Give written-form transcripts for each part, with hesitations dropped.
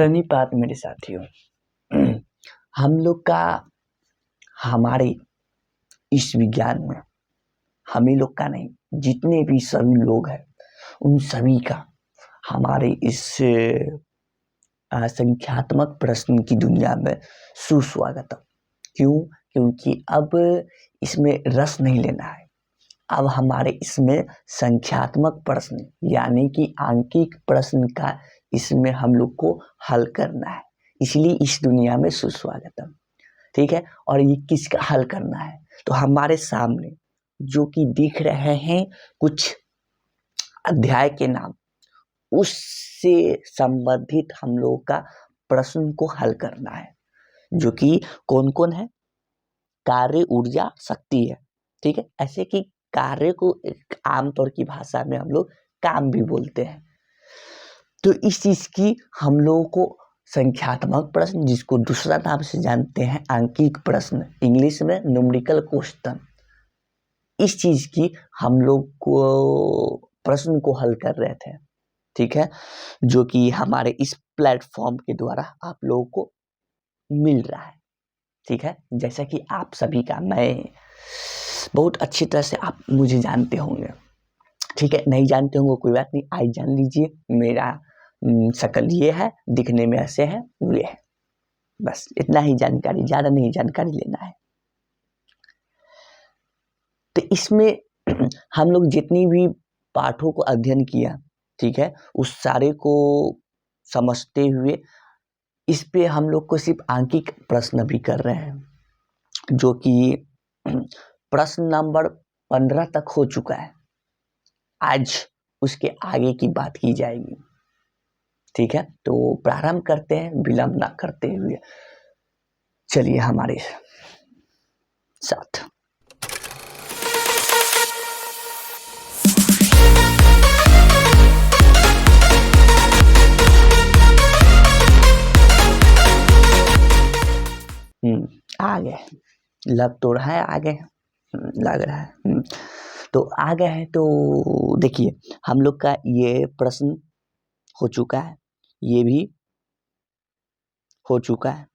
प्रणिपात मेरे साथियों। हम लोग का हमारे इस विज्ञान में हम ही लोग का नहीं, जितने भी सभी लोग हैं उन सभी का हमारे इस संख्यात्मक प्रश्न की दुनिया में सुस्वागतम। क्यों? क्योंकि अब इसमें रस नहीं लेना है। अब हमारे इसमें संख्यात्मक प्रश्न यानी कि आंकिक प्रश्न का इसमें हम लोग को हल करना है, इसलिए इस दुनिया में सुस्वागतम। ठीक है, और ये किसका हल करना है? तो हमारे सामने जो कि दिख रहे हैं कुछ अध्याय के नाम, उससे संबंधित हम लोग का प्रश्न को हल करना है, जो कि कौन कौन है? कार्य, ऊर्जा, शक्ति है। ठीक है, ऐसे कि कार्य को एक आमतौर की भाषा में हम लोग काम भी बोलते हैं। तो इस चीज की हम लोगों को संख्यात्मक प्रश्न, जिसको दूसरा नाम से जानते हैं आंकिक प्रश्न, इंग्लिश में न्यूमेरिकल क्वेश्चन, इस चीज की हम लोग को प्रश्न को हल कर रहे थे। ठीक है, जो कि हमारे इस प्लेटफॉर्म के द्वारा आप लोगों को मिल रहा है। ठीक है, जैसा कि आप सभी का मैं बहुत अच्छी तरह से आप मुझे जानते होंगे। ठीक है, नहीं जानते होंगे कोई बात नहीं, आज जान लीजिए। मेरा शक्ल ये है, दिखने में ऐसे है, ये है, बस इतना ही जानकारी, ज़्यादा नहीं जानकारी लेना है। तो इसमें हम लोग जितनी भी पाठों को अध्ययन किया, ठीक है, उस सारे को समझते हुए इस पे हम लोग को सिर्फ आंकिक प्रश्न भी कर रहे हैं, जो कि प्रश्न नंबर 15 तक हो चुका है। आज उसके आगे की बात की जाएगी। ठीक है, तो प्रारंभ करते हैं विलंब ना करते हुए। चलिए हमारे साथ। आ गए, लग तो रहा है, आ गए, लग रहा है। तो आ गए हैं। तो देखिए, हम लोग का ये प्रश्न हो चुका है, ये भी हो चुका है।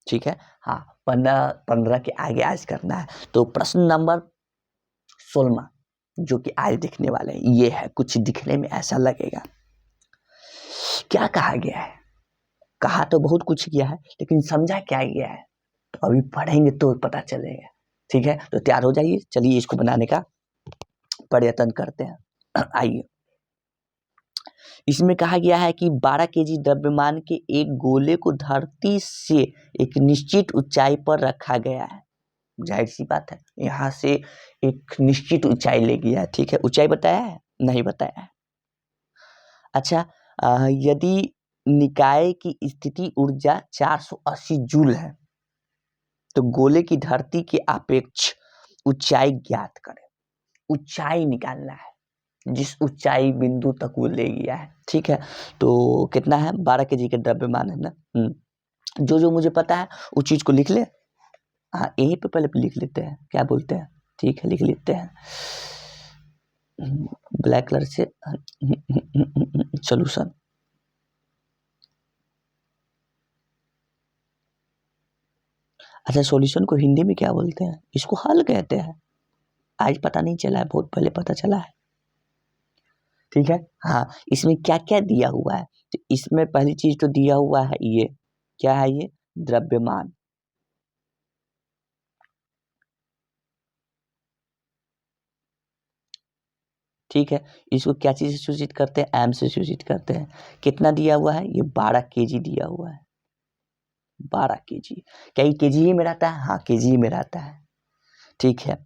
ठीक है, हाँ, 15 के आगे आज करना है। तो प्रश्न नंबर 16 जो कि आज दिखने वाले हैं, ये है। कुछ दिखने में ऐसा लगेगा, क्या कहा गया है? कहा तो बहुत कुछ गया है, लेकिन समझा क्या गया है तो अभी पढ़ेंगे तो पता चलेगा। ठीक है, तो तैयार हो जाइए, चलिए इसको बनाने का प्रयत्न करते हैं। आइए, इसमें कहा गया है कि 12 केजी द्रव्यमान के एक गोले को धरती से एक निश्चित ऊंचाई पर रखा गया है। जाहिर सी बात है, यहाँ से एक निश्चित ऊंचाई ले गया है। ठीक है, ऊंचाई बताया है? नहीं बताया है। अच्छा, यदि निकाय की स्थिति ऊर्जा 480 जूल है तो गोले की धरती के अपेक्ष ऊंचाई ज्ञात करें। ऊंचाई निकालना है, जिस ऊंचाई बिंदु तक वो ले गया है। ठीक है, तो कितना है? 12 केजी के द्रव्यमान है ना। जो जो मुझे पता है उस चीज को लिख ले। हाँ, यहीं पे पहले लिख लेते हैं, क्या बोलते हैं? ठीक है, लिख लेते हैं ब्लैक कलर से सॉल्यूशन। अच्छा, सॉल्यूशन को हिंदी में क्या बोलते हैं? इसको हल कहते हैं। आज पता नहीं चला है, बहुत पहले पता चला है। ठीक है, हाँ, इसमें क्या क्या दिया हुआ है? तो इसमें पहली चीज तो दिया हुआ है, ये क्या है? ये द्रव्यमान। ठीक है, इसको क्या चीज से सूचित करते हैं? एम से सूचित करते हैं। कितना दिया हुआ है? ये 12 केजी दिया हुआ है। 12 केजी। क्या ये केजी ही में रहता है? हाँ, केजी ही में रहता है। ठीक है,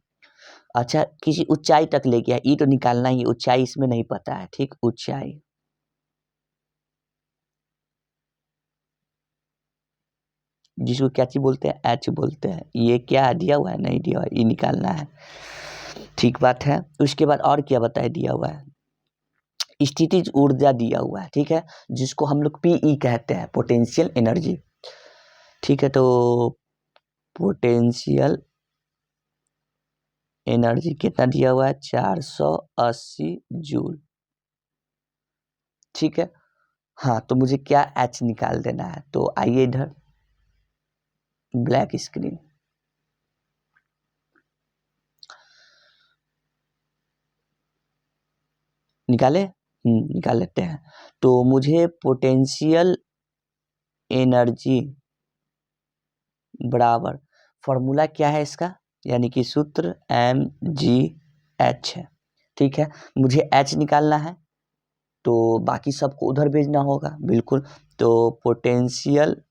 अच्छा, किसी ऊंचाई तक ले गया, ये तो निकालना ही, ऊंचाई इसमें नहीं पता है। ठीक, ऊंचाई, जिसको क्या चीज बोलते हैं? एच बोलते हैं। ये क्या दिया हुआ है? नहीं दिया हुआ है, ये निकालना है। ठीक बात है। उसके बाद और क्या बताया दिया हुआ है? स्थितिज ऊर्जा दिया हुआ है। ठीक है, जिसको हम लोग पीई कहते हैं, पोटेंशियल एनर्जी। ठीक है, तो पोटेंशियल एनर्जी कितना दिया हुआ है? 480 जूल। ठीक है, हाँ, तो मुझे क्या H निकाल देना है, तो आइए इधर ब्लैक स्क्रीन, निकाले, निकाल लेते हैं। तो मुझे पोटेंशियल एनर्जी बराबर, फॉर्मूला क्या है इसका, यानी कि सूत्र mgh है। ठीक है, मुझे H निकालना है तो बाकी सबको उधर भेजना होगा, बिल्कुल। तो potential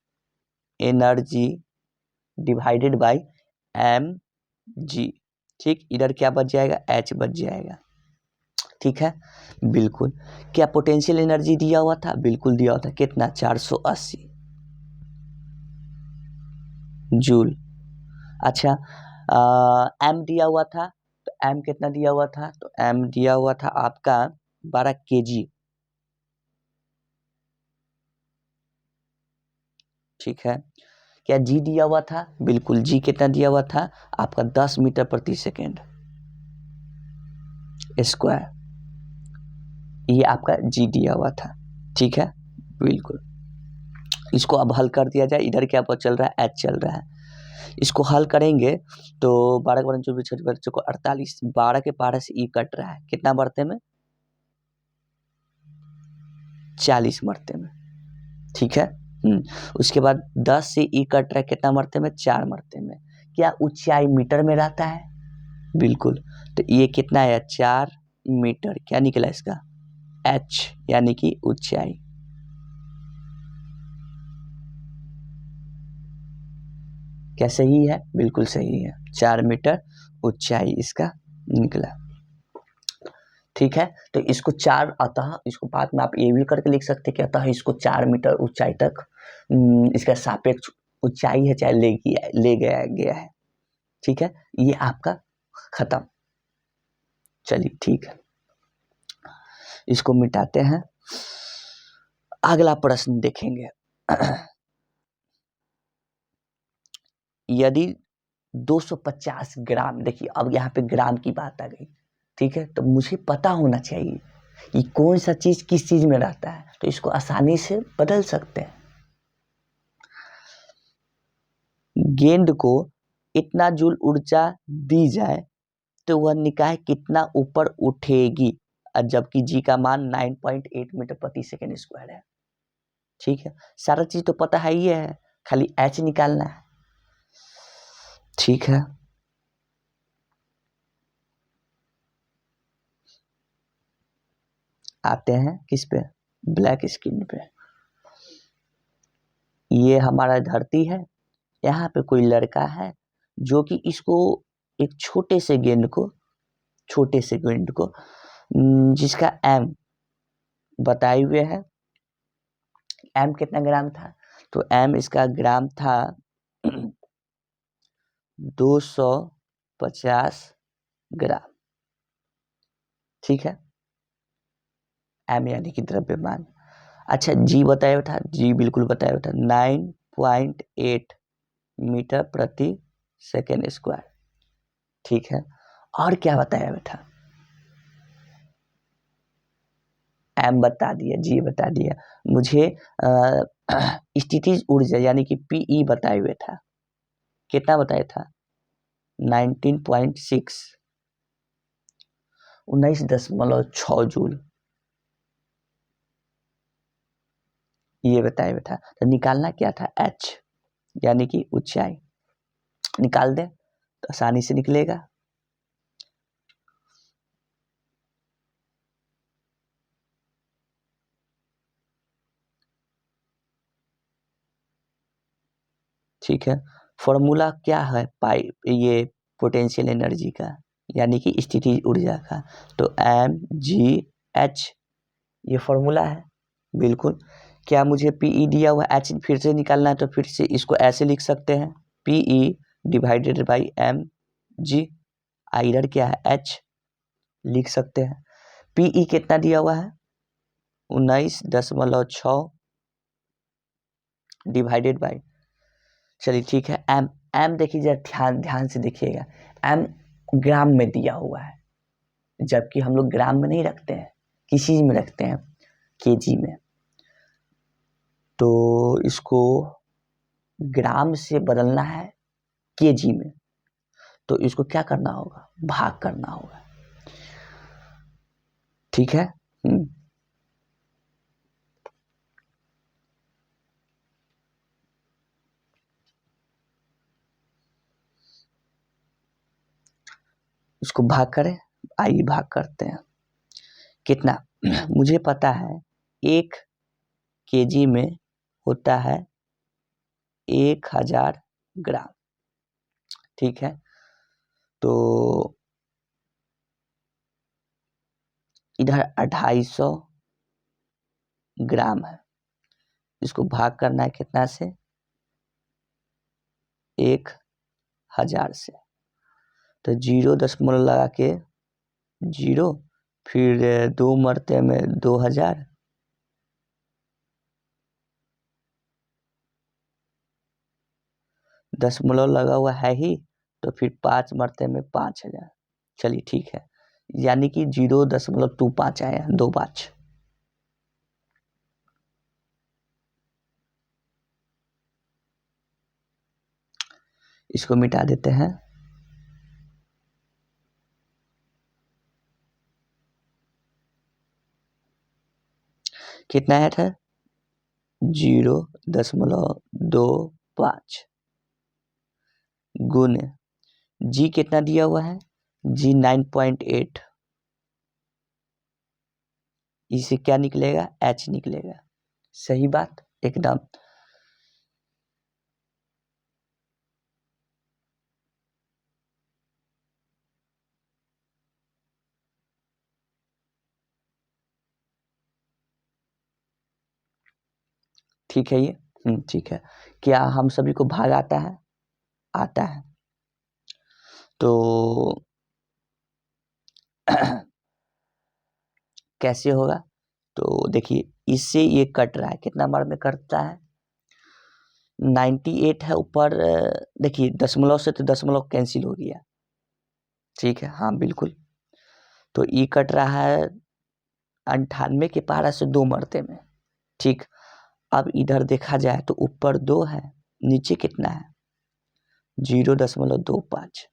energy divided by mg, ठीक, इधर क्या बच जाएगा, H बच जाएगा। ठीक है, बिल्कुल। क्या पोटेंशियल एनर्जी दिया हुआ था, बिल्कुल दिया हुआ था, कितना, 480 जूल। अच्छा, एम दिया हुआ था, तो एम कितना दिया हुआ था, तो एम दिया हुआ था आपका 12 kg। ठीक है, क्या जी दिया हुआ था, बिल्कुल, जी कितना दिया हुआ था आपका 10 मीटर प्रति सेकेंड स्क्वायर, ये आपका जी दिया हुआ था। ठीक है, बिल्कुल। इसको अब हल कर दिया जाए, इधर क्या पर चल रहा है, एच चल रहा है, इसको हल करेंगे तो 12 के 24 बच्चों को 48, 12 के पारे से ई कट रहा है, कितना बढ़ते में, 40 मरते में। ठीक है, उसके बाद 10 से ई कट रहा है, कितना मरते में, 4 मरते में। क्या ऊंचाई मीटर में रहता है, बिल्कुल, तो ये कितना है, 4 मीटर, क्या निकला इसका, h, यानी कि ऊंचाई। क्या सही है, बिल्कुल सही है, 4 मीटर ऊंचाई इसका निकला। ठीक है, तो इसको 4, अतः इसको बाद में आप ये भी करके लिख सकते हैं कि अतः इसको 4 मीटर ऊंचाई तक इसका सापेक्ष ऊंचाई है, चाहे ले गया है। ठीक है, ये आपका खत्म। चलिए ठीक है, इसको मिटाते हैं, अगला प्रश्न देखेंगे। यदि 250 ग्राम, देखिए अब यहाँ पे ग्राम की बात आ गई। ठीक है, तो मुझे पता होना चाहिए कि कौन सा चीज किस चीज में रहता है, तो इसको आसानी से बदल सकते हैं। गेंद को इतना जूल ऊर्जा दी जाए तो वह निकाय कितना ऊपर उठेगी, जबकि जी का मान 9.8 मीटर प्रति सेकेंड स्क्वायर है। ठीक है, सारा चीज तो पता है ही है, खाली एच निकालना है। ठीक है, आते हैं किस पे, ब्लैक स्क्रीन पे। ये हमारा धरती है, यहाँ पे कोई लड़का है जो कि इसको एक छोटे से गेंद को जिसका एम बताए हुए है, एम कितना ग्राम था, तो एम इसका ग्राम था 250 ग्राम। ठीक है, एम यानी कि द्रव्यमान। अच्छा, जी बताया था, जी बिल्कुल बताया था, 9.8 मीटर प्रति सेकेंड स्क्वायर। ठीक है, और क्या बताया था, एम बता दिया, जी बता दिया, मुझे स्थितिज ऊर्जा यानी कि पीई बताए हुए था, कितना बताया था, 19.6, 19.6 जूल, ये बताया हुआ था। तो निकालना क्या था, एच, यानी कि ऊंचाई, निकाल दे तो आसानी से निकलेगा। ठीक है, फॉर्मूला क्या है, पाई, ये पोटेंशियल एनर्जी का, यानी कि स्थिति ऊर्जा का, तो mgh, ये फॉर्मूला है, बिल्कुल। क्या मुझे पीई दिया हुआ, एच फिर से निकालना है, तो फिर से इसको ऐसे लिख सकते हैं, पीई डिवाइडेड बाई एम जी, इधर क्या है, एच लिख सकते हैं। पीई कितना दिया हुआ है, 19.6 डिवाइडेड बाई, चलिए ठीक है, एम, एम देखिए जरा ध्यान से देखिएगा, एम ग्राम में दिया हुआ है, जबकि हम लोग ग्राम में नहीं रखते हैं, किस चीज में रखते हैं, केजी में। तो इसको ग्राम से बदलना है केजी में, तो इसको क्या करना होगा, भाग करना होगा। ठीक है। इसको भाग करें, आइए भाग करते हैं। कितना, मुझे पता है 1 केजी में होता है 1000 ग्राम। ठीक है, तो इधर 250 ग्राम है, इसको भाग करना है कितना से, 1000 से। तो 0 लगा के 0, फिर 2 मरते में 2000, दशमलव लगा हुआ है ही, तो फिर 5 मरते में 5000। चलिए ठीक है, यानी कि 0.25 आया, 25। इसको मिटा देते हैं। कितना आया था, 0.25 गुने जी कितना दिया हुआ है, जी 9.8, इसे क्या निकलेगा, एच निकलेगा। सही बात एकदम। ठीक है ये, ठीक है। क्या हम सभी को भाग आता है, आता है। तो कैसे होगा, तो देखिए इससे ये कट रहा है, कितना बार में कटता है, 98 है ऊपर। देखिए दशमलव से तो दशमलव कैंसिल हो गया। ठीक है, हाँ बिल्कुल। तो ये कट रहा है 98 के पारा से 2 मरते में। ठीक, अब इधर देखा जाए तो ऊपर 2 है, नीचे कितना है, 0.25।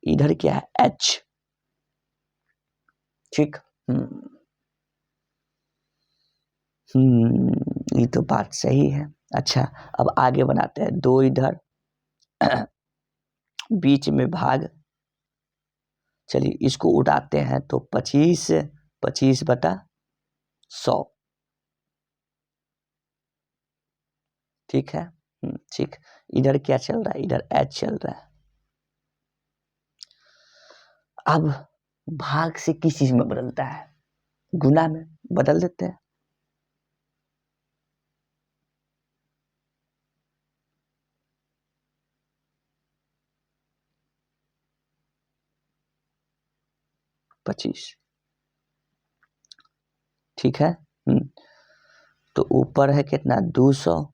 इधर क्या है, एच। ठीक, ये तो बात सही है। अच्छा, अब आगे बनाते हैं, 2 इधर बीच में भाग। चलिए इसको उड़ाते हैं, तो 25/100। ठीक है, ठीक। इधर क्या चल रहा है, इधर एच चल रहा है। अब भाग से किस चीज में बदलता है, गुना में बदल देते हैं। पच्चीस। ठीक है, तो ऊपर है कितना, 200,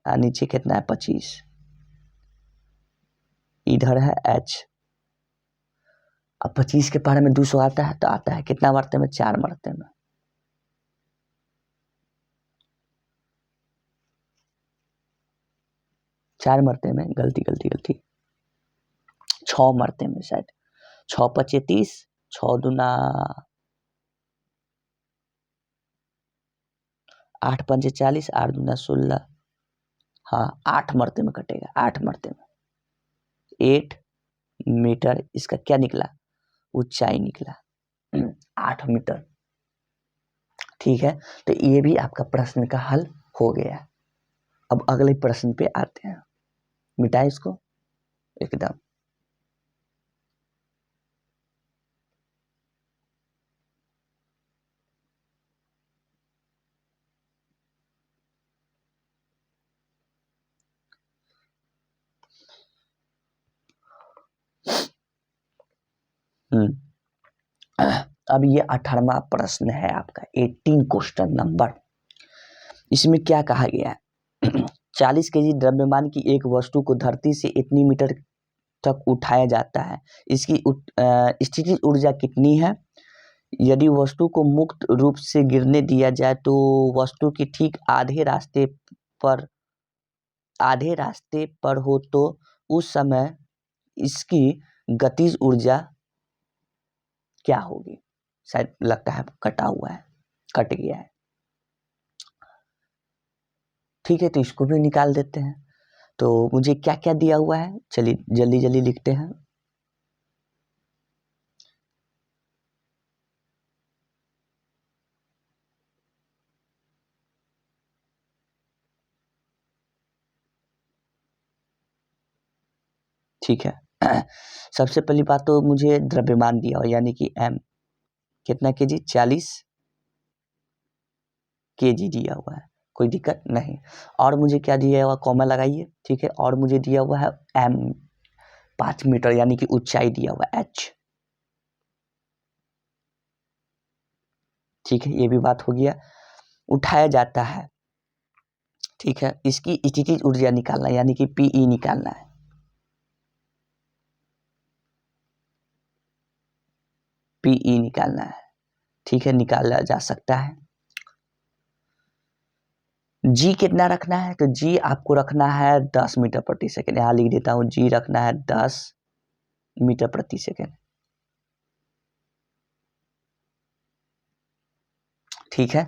और नीचे कितना है, 25। इधर है एच। अब 25 के पारे में 200 आता है, तो आता है कितना मरते में, 4 मरते में। चार मरते में, गलती गलती गलती, 6 मरते में शायद। 6×5 = 30, 6 दूना 8×5 = 40, 8 दूना 16। हाँ 8 मरते में कटेगा, 8 मरते में। 8 मीटर इसका क्या निकला, ऊंचाई निकला, 8 मीटर। ठीक है, तो ये भी आपका प्रश्न का हल हो गया। अब अगले प्रश्न पे आते हैं, मिटाए इसको एकदम। अब ये 18वां प्रश्न है आपका, 18 क्वेश्चन नंबर। इसमें क्या कहा गया है, 40 केजी द्रव्यमान की एक वस्तु को धरती से इतनी मीटर तक उठाया जाता है, इसकी स्थितिज ऊर्जा कितनी है, यदि वस्तु को मुक्त रूप से गिरने दिया जाए तो वस्तु की ठीक आधे रास्ते पर हो तो उस समय इसकी गतिज ऊर्जा क्या होगी। शायद लगता है कटा हुआ है, कट गया है। ठीक है, तो इसको भी निकाल देते हैं। तो मुझे क्या क्या दिया हुआ है, चलिए जल्दी जल्दी लिखते हैं। ठीक है। सबसे पहली बात तो मुझे द्रव्यमान दिया हुआ, यानी कि m कितना केजी, 40 केजी दिया हुआ है, कोई दिक्कत नहीं। और मुझे क्या दिया हुआ, कॉमा लगाइए। ठीक है, और मुझे दिया हुआ है m 5 मीटर, यानी कि ऊंचाई दिया हुआ है h। ठीक है, ये भी बात हो गया। उठाया जाता है, ठीक है, इसकी स्थितिज ऊर्जा निकालना, यानी कि पीई निकालना है। पीई निकालना है, ठीक है, निकाला जा सकता है। जी कितना रखना है, तो जी आपको रखना है 10 मीटर प्रति सेकेंड। यहाँ लिख देता हूँ, जी रखना है 10 मीटर प्रति सेकेंड। ठीक है,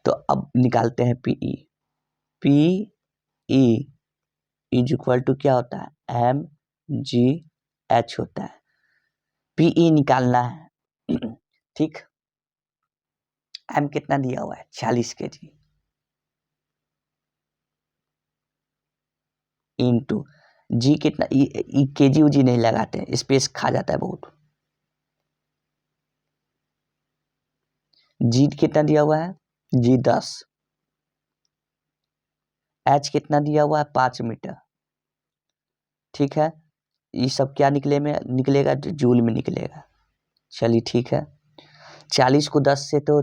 तो अब निकालते हैं PE. PE is equal to क्या होता है, एम जी एच होता है। पीई निकालना है। ठीक, एम कितना दिया हुआ है, 40 के जी, इंटू जी कितना, केजी उजी नहीं लगाते हैं, स्पेस खा जाता है बहुत। जी कितना दिया हुआ है, जी 10, एच कितना दिया हुआ है, 5 मीटर। ठीक है, ये सब क्या निकलेगा, जूल में निकलेगा। चलिए ठीक है, 40 को 10 से तो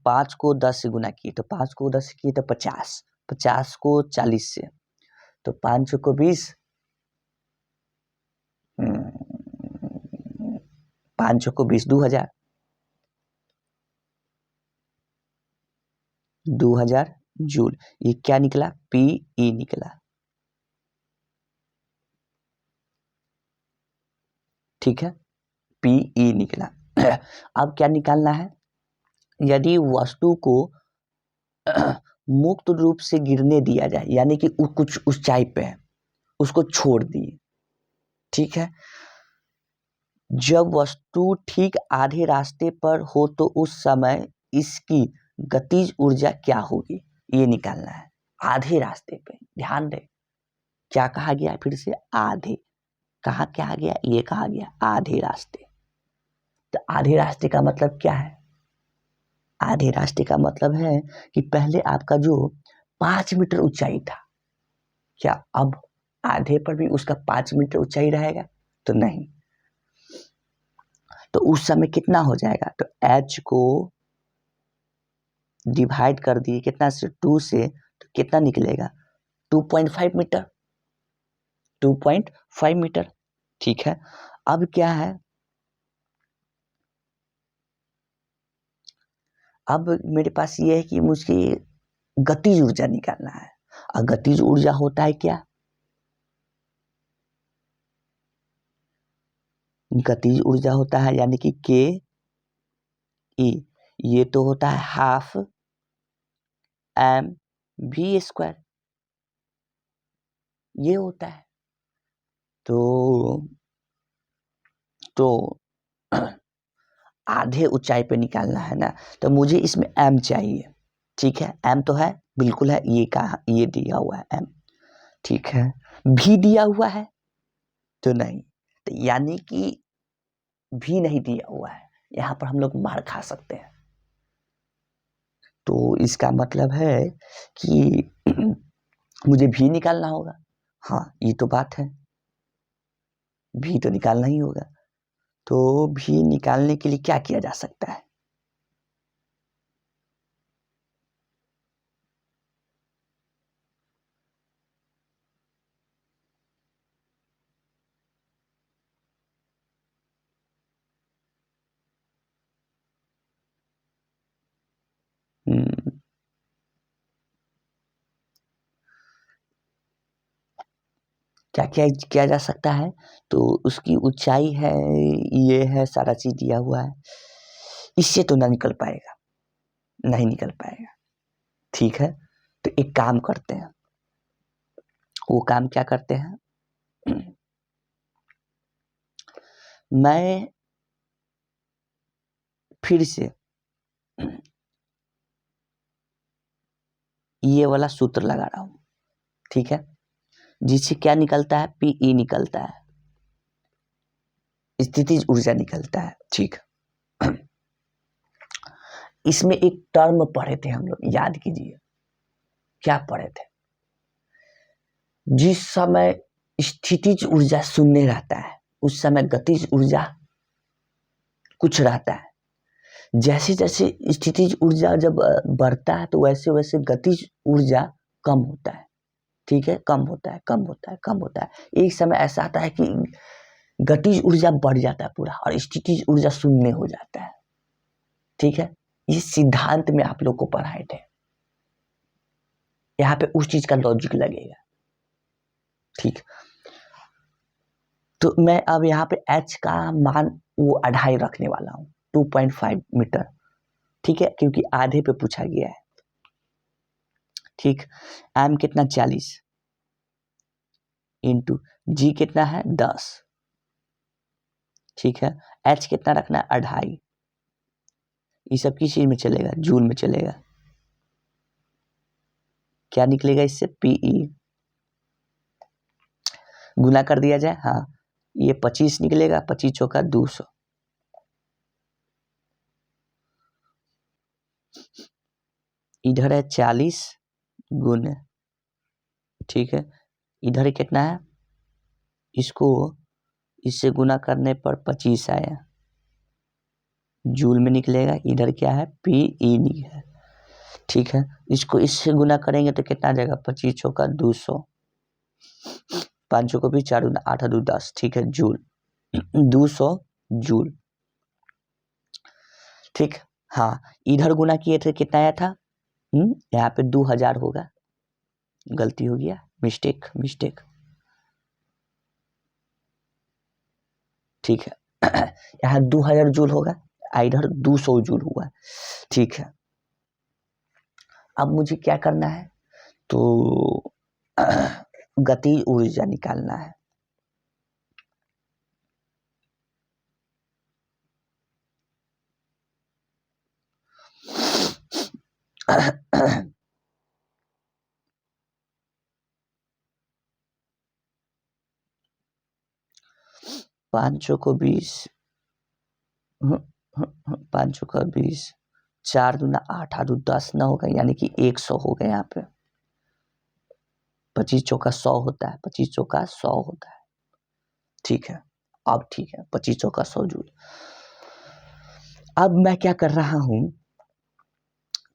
5 को 10 से गुना किए तो 5 को 10 से किए तो 50, 50 को 40 से तो 5 को 20, 5 को 20, 2000, 2000 जूल। ये क्या निकला, पीई निकला। ठीक है, पीई निकला। अब क्या निकालना है, यदि वस्तु को मुक्त रूप से गिरने दिया जाए, यानी कि कुछ ऊंचाई पे है, उसको छोड़ दिए। ठीक है, जब वस्तु ठीक आधे रास्ते पर हो तो उस समय इसकी गतिज ऊर्जा क्या होगी, ये निकालना है। आधे रास्ते पे ध्यान दें, क्या कहा गया फिर से, आधे, कहा क्या गया, ये कहा गया आधे रास्ते। तो आधे रास्ते का मतलब क्या है, आधे रास्ते का मतलब है कि पहले आपका जो 5 मीटर ऊंचाई था, क्या अब आधे पर भी उसका 5 मीटर ऊंचाई रहेगा, तो नहीं। तो उस समय कितना हो जाएगा, तो h को डिवाइड कर दिए कितना से, 2 से, तो कितना निकलेगा, 2.5 मीटर, 2.5 मीटर। ठीक है, अब क्या है, अब मेरे पास ये है कि मुझे गतिज ऊर्जा निकालना है। और गतिज ऊर्जा होता है क्या, गतिज ऊर्जा होता है यानी कि के ई, ये तो होता है हाफ एम वी स्क्वायर, ये होता है। तो आधे ऊंचाई पे निकालना है ना, तो मुझे इसमें एम चाहिए। ठीक है, एम तो है, बिल्कुल है, ये कहा, ये दिया हुआ है एम। ठीक है, भी दिया हुआ है तो नहीं, तो यानी कि भी नहीं दिया हुआ है, यहाँ पर हम लोग मार खा सकते हैं। तो इसका मतलब है कि मुझे भी निकालना होगा। हाँ, ये तो बात है, भी तो निकालना ही होगा। तो भी निकालने के लिए क्या किया जा सकता है, क्या क्या किया जा सकता है, तो उसकी ऊंचाई है, ये है, सारा चीज दिया हुआ है, इससे तो ना निकल पाएगा, नहीं निकल पाएगा। ठीक है, तो एक काम करते हैं, वो काम क्या करते हैं, मैं फिर से ये वाला सूत्र लगा रहा हूं, ठीक है, जिससे क्या निकलता है, पीई निकलता है, स्थितिज ऊर्जा निकलता है। ठीक, इसमें एक टर्म पढ़े थे हम लोग, याद कीजिए, क्या पढ़े थे, जिस समय स्थितिज ऊर्जा शून्य रहता है उस समय गतिज ऊर्जा कुछ रहता है, जैसे जैसे स्थितिज ऊर्जा जब बढ़ता है तो वैसे वैसे गतिज ऊर्जा कम होता है। ठीक है, कम होता है, कम होता है, कम होता है। एक समय ऐसा आता है कि गतिज ऊर्जा बढ़ जाता है पूरा और स्थितिज ऊर्जा शून्य हो जाता है। ठीक है, इस सिद्धांत में आप लोग को पढ़ाए थे, यहाँ पे उस चीज का लॉजिक लगेगा। ठीक, तो मैं अब यहाँ पे h का मान वो 2.5 रखने वाला हूँ, 2.5 मीटर। ठीक है, क्योंकि आधे पे पूछा गया है। ठीक, m कितना 40 इंटू g कितना है 10। ठीक है, h कितना रखना है 2.5, ये सब किस चीज में चलेगा, जूल में चलेगा। क्या निकलेगा इससे, पीई, गुना कर दिया जाए, हाँ, ये 25 निकलेगा, 25 चौका 200, इधर है 40 गुने, ठीक है, इधर कितना है, इसको इससे गुना करने पर 25 आया, जूल में निकलेगा, इधर क्या है, पीई निकलेगा। ठीक है, इसको इससे गुना करेंगे तो कितना आ जाएगा, 25 चौका 200, 5 को भी 4 8 2 10। ठीक है, जूल, 200 जूल। ठीक, हाँ, इधर गुना किए थे कितना आया था, यहाँ पे 2000 होगा, गलती हो गया, मिस्टेक मिस्टेक। ठीक है, यहाँ 2000 जूल होगा, इधर 200 जूल हुआ। ठीक है, अब मुझे क्या करना है, तो गति ऊर्जा निकालना है। पाँच को 20, 5 का 20, 4 दूना 8 8 10 न होगा, यानी कि 100 हो गया। यहाँ पे 25 चौका 100 होता है, 25 चौका 100 होता है। ठीक है, अब ठीक है, 25 चौका 100 जूल। अब मैं क्या कर रहा हूं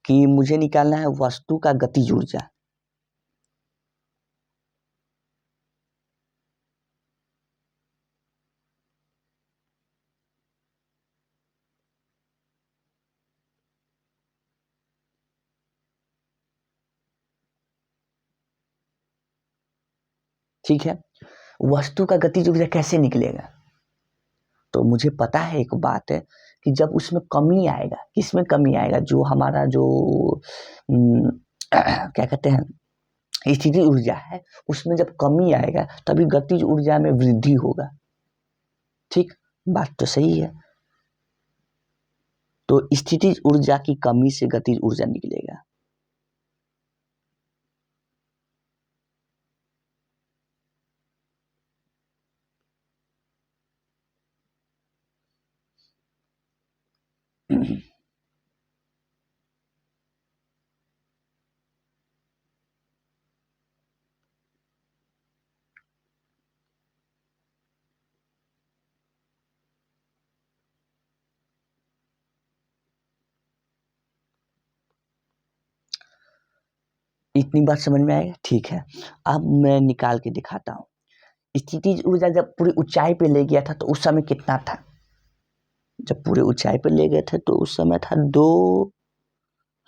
कि मुझे निकालना है वस्तु का गतिज ऊर्जा। ठीक है, वस्तु का गतिज ऊर्जा कैसे निकलेगा, तो मुझे पता है एक बात है कि जब उसमें कमी आएगा, किसमें कमी आएगा, जो हमारा जो क्या कहते हैं स्थिति ऊर्जा है, उसमें जब कमी आएगा तभी गतिज ऊर्जा में वृद्धि होगा। ठीक, बात तो सही है। तो स्थितिज ऊर्जा की कमी से गतिज ऊर्जा निकलेगा। इतनी बात समझ में आएगा। ठीक है, अब मैं निकाल के दिखाता हूँ। स्थितिज ऊर्जा जब पूरी ऊंचाई पे ले गया था तो उस समय कितना था, जब पूरे ऊंचाई पे ले गए थे तो उस समय था 2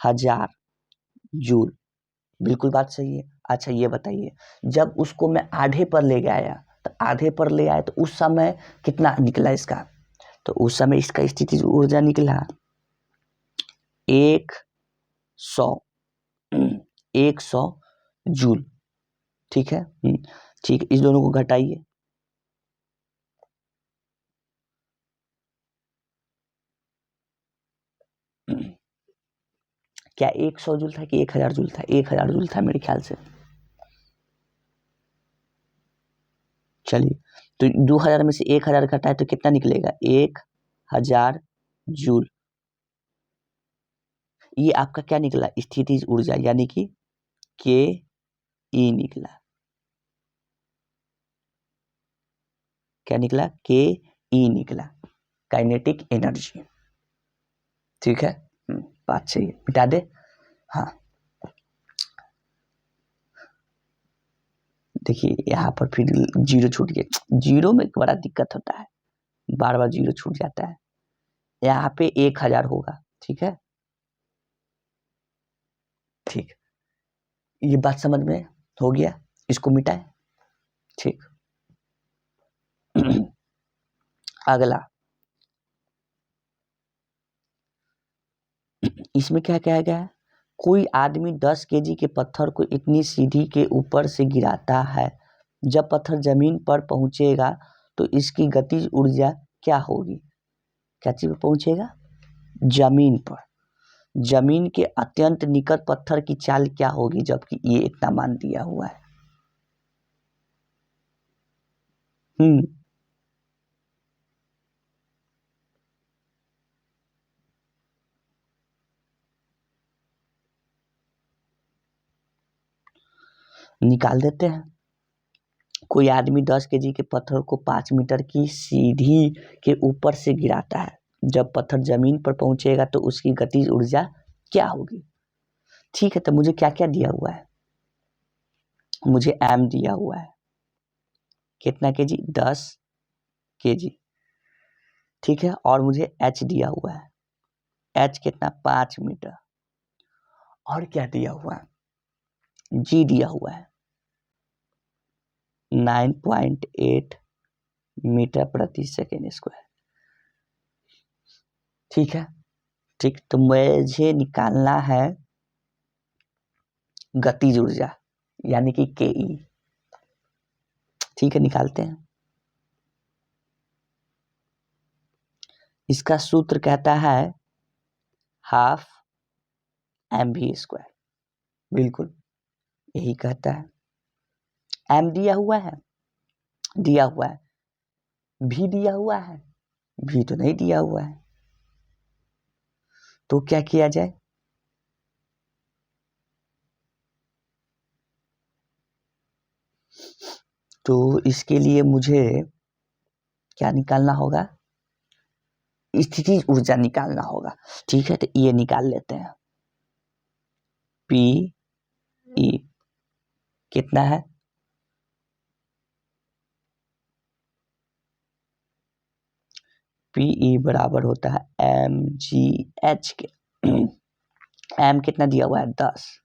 1000 जूल। बिल्कुल बात सही है। अच्छा ये बताइए, जब उसको मैं आधे पर ले गया तो आधे पर ले आया तो उस समय कितना निकला इसका? तो उस समय इसका स्थितिज ऊर्जा निकला 100 जूल। ठीक है, ठीक, इस दोनों को घटाइए। क्या 100 जूल था कि 1000 जूल था? 1000 जूल था मेरे ख्याल से। चलिए, तो 2000 में से 1000 घटाए तो कितना निकलेगा? 1000 जूल। ये आपका क्या निकला? स्थितिज ऊर्जा, यानी कि के ई निकला। क्या निकला? के ई निकला, काइनेटिक एनर्जी। ठीक है, बात सही है, मिटा दे। हाँ, देखिए यहाँ पर फिर जीरो छूट गया। जीरो में बड़ा दिक्कत होता है, बार बार जीरो छूट जाता है। यहाँ पे 1000 होगा। ठीक है, ठीक, ये बात समझ में हो गया, इसको मिटाए। ठीक अगला, इसमें क्या कहा गया है? कोई आदमी 10 केजी के पत्थर को इतनी सीढ़ी के ऊपर से गिराता है, जब पत्थर जमीन पर पहुंचेगा तो इसकी गतिज ऊर्जा क्या होगी? क्या चीज पर पहुंचेगा? जमीन पर। जमीन के अत्यंत निकट पत्थर की चाल क्या होगी जबकि ये इतना मान दिया हुआ है? निकाल देते हैं। कोई आदमी 10 केजी के पत्थर को 5 मीटर की सीढ़ी के ऊपर से गिराता है, जब पत्थर जमीन पर पहुंचेगा तो उसकी गतिज ऊर्जा क्या होगी? ठीक है, तो मुझे क्या क्या दिया हुआ है? मुझे एम दिया हुआ है, कितना केजी? 10 केजी। ठीक है, और मुझे एच दिया हुआ है, एच कितना? 5 मीटर। और क्या दिया हुआ है? जी दिया हुआ है 9.8 मीटर प्रति सेकेंड स्क्वायर। ठीक है, ठीक, तो मुझे निकालना है गतिज ऊर्जा, यानी कि के ई। ठीक है, निकालते हैं। इसका सूत्र कहता है हाफ एम वी स्क्वायर। बिल्कुल यही कहता है। एम दिया हुआ है, दिया हुआ है, भी दिया हुआ है, भी तो नहीं दिया हुआ है, तो क्या किया जाए? तो इसके लिए मुझे क्या निकालना होगा? स्थितिज ऊर्जा निकालना होगा। ठीक है, तो ये निकाल लेते हैं। पी ई कितना है? पी ई बराबर होता है एम जी एच के। एम कितना दिया हुआ है? 10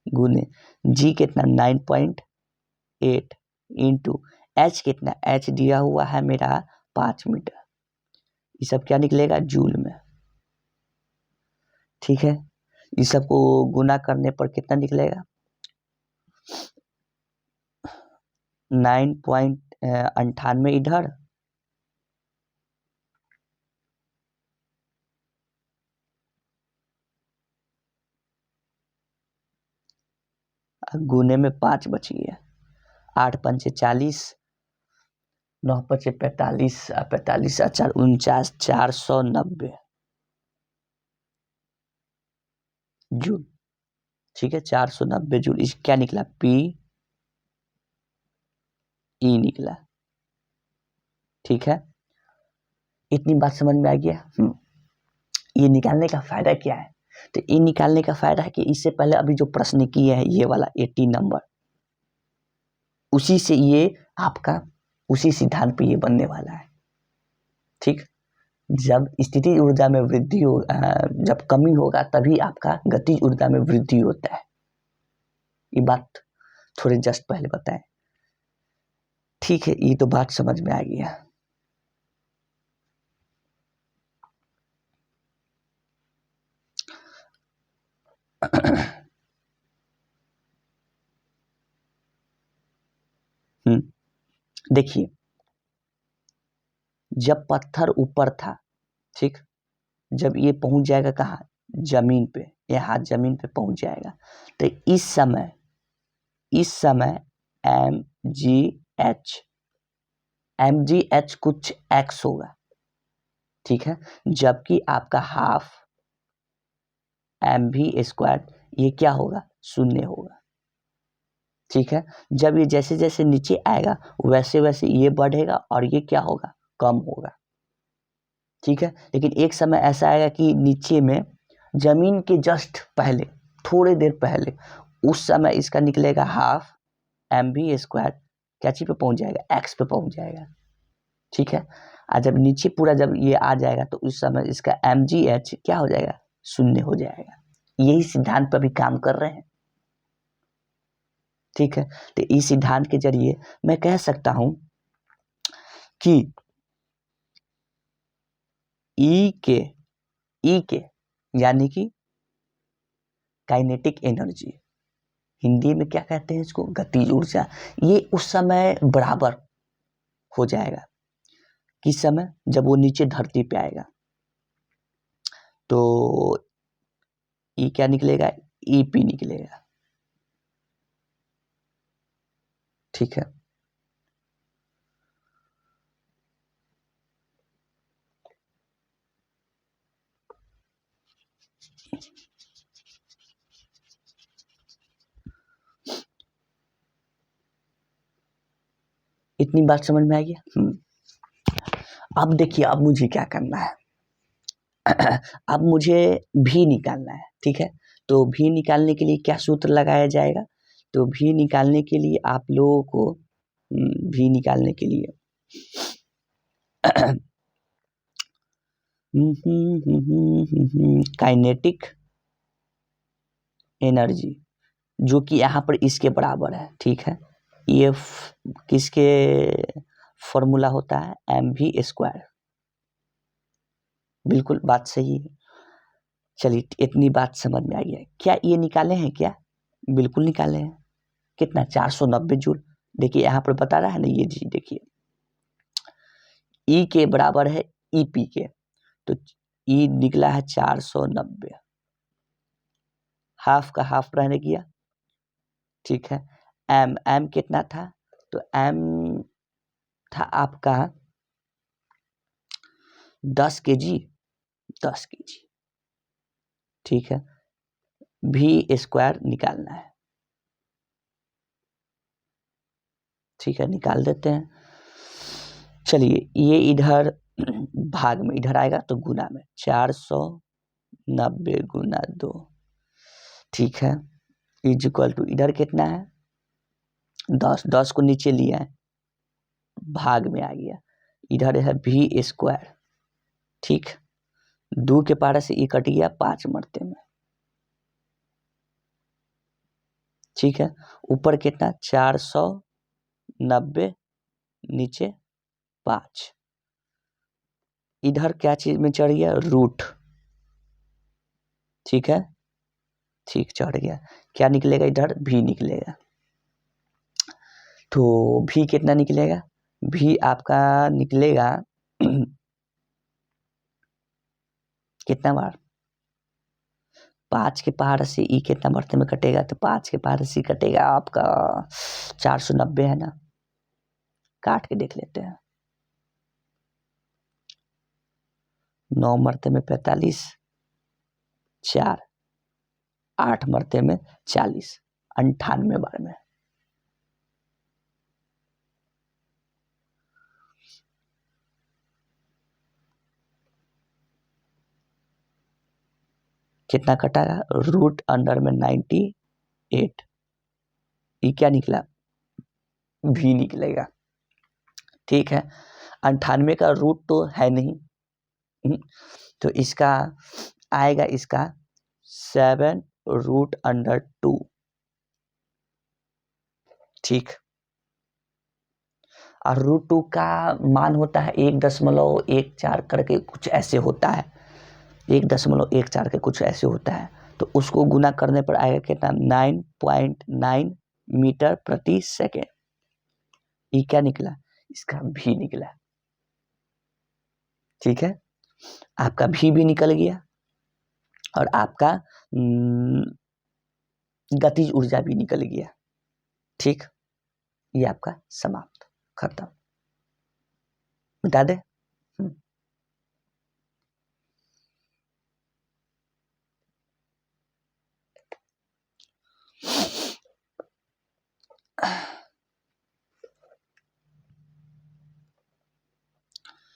गुने जी कितना? 9.8 इंटू एच कितना? एच दिया हुआ है मेरा 5 मीटर। ये सब क्या निकलेगा? जूल में। ठीक है, इस सबको गुना करने पर कितना निकलेगा? 9.98 इधर, गुने में 5 बच गया। 8 पंचे 40, 9 पचे 45, 45 4 49, 490 जूल। ठीक है, 490 जूल। इस क्या निकला? पी ई निकला। ठीक है, इतनी बात समझ में आ गया। ये निकालने का फायदा क्या है? तो ये निकालने का फायदा है कि इससे पहले अभी जो प्रश्न किए हैं ये वाला 80 नंबर, उसी से ये आपका उसी सिद्धांत पे ये बनने वाला है। ठीक, जब स्थितिज ऊर्जा में वृद्धि हो जब कमी होगा तभी आपका गतिज ऊर्जा में वृद्धि होता है। ये बात थोड़े जस्ट पहले बताएं। ठीक है, ये तो बात समझ में आ गया। देखिए, जब पत्थर ऊपर था, ठीक, जब ये पहुंच जाएगा कहाँ, जमीन पे, यहाँ जमीन पे पहुंच जाएगा, तो इस समय mgh कुछ x होगा, ठीक है, जबकि आपका हाफ mv² ये क्या होगा, 0 होगा। ठीक है, जब ये जैसे जैसे नीचे आएगा वैसे वैसे ये बढ़ेगा और ये क्या होगा, कम होगा। ठीक है, लेकिन एक समय ऐसा आएगा कि नीचे में जमीन के जस्ट पहले, थोड़ी देर पहले, उस समय इसका निकलेगा हाफ mv², क्या चीज पे पहुंच जाएगा, x पे पहुंच जाएगा। ठीक है, और जब नीचे पूरा जब ये आ जाएगा तो उस समय इसका mgh क्या हो जाएगा, 0 हो जाएगा। यही सिद्धांत पर भी काम कर रहे हैं। ठीक है, तो इस सिद्धांत के जरिए मैं कह सकता हूं कि ई के यानी कि काइनेटिक एनर्जी, हिंदी में क्या कहते हैं इसको, गतिज ऊर्जा, ये उस समय बराबर हो जाएगा किस समय, जब वो नीचे धरती पे आएगा। तो ई क्या निकलेगा, ईपी निकलेगा। ठीक है, इतनी बात समझ में आ गया। अब देखिए, अब मुझे क्या करना है अब मुझे भी निकालना है। ठीक है, तो भी निकालने के लिए क्या सूत्र लगाया जाएगा, तो भी निकालने के लिए आप लोगों को भी निकालने के लिए काइनेटिक एनर्जी जो कि यहाँ पर इसके बराबर है। ठीक है, ये किसके फॉर्मूला होता है, mv²। बिल्कुल बात सही है। चलिए, इतनी बात समझ में आ गया। क्या ये निकाले हैं क्या, बिल्कुल निकाले हैं। कितना, 490 जूल। देखिए यहाँ पर बता रहा है ना, ये जी देखिए, ई के बराबर है ईपी के, तो ई निकला है 490, हाफ का हाफ रहने गया। ठीक है, एम कितना था, तो एम था आपका 10 kg, 10 kg। ठीक है, v² निकालना है। ठीक है, निकाल देते हैं। चलिए, ये इधर भाग में इधर आएगा तो गुना में, 490 गुना 2। ठीक है, इज इक्वल टू इधर कितना है, 10 को नीचे लिया है, भाग में आ गया, इधर है v²। ठीक, 2 के पारा से ये कट गया 5 मरते में। ठीक है, ऊपर कितना, 490, नीचे 5, इधर क्या चीज में चढ़ गया, रूट। ठीक है, ठीक चढ़ गया, क्या निकलेगा इधर, भी निकलेगा। तो भी कितना निकलेगा, भी आपका निकलेगा कितना बार, 5 के पहाड़ से ई कितना मरते में कटेगा, तो 5 के पहाड़ से कटेगा आपका 490 है ना, काट के देख लेते हैं। 9 मरते में 45, 4, 8 मरते में 40, 98 बार में। कितना कटागा, रूट अंडर में 98, ये क्या निकला, भी निकलेगा। ठीक है, 98 का रूट तो है नहीं, तो इसका आएगा इसका 7√√2। ठीक, और √2 का मान होता है 1.14 करके कुछ ऐसे होता है, 1.14 के कुछ ऐसे होता है। तो उसको गुना करने पर आएगा कितना, 9.9 मीटर प्रति सेकेंड। ये क्या निकला, इसका भी निकला। ठीक है, आपका भी निकल गया और आपका गतिज ऊर्जा भी निकल गया। ठीक, ये आपका समाप्त, खत्म, मिटा दे।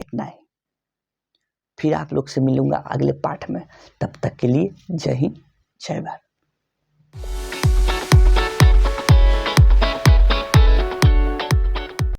इतना ही, फिर आप लोग से मिलूंगा अगले पाठ में। तब तक के लिए जय हिंद, जय भारत।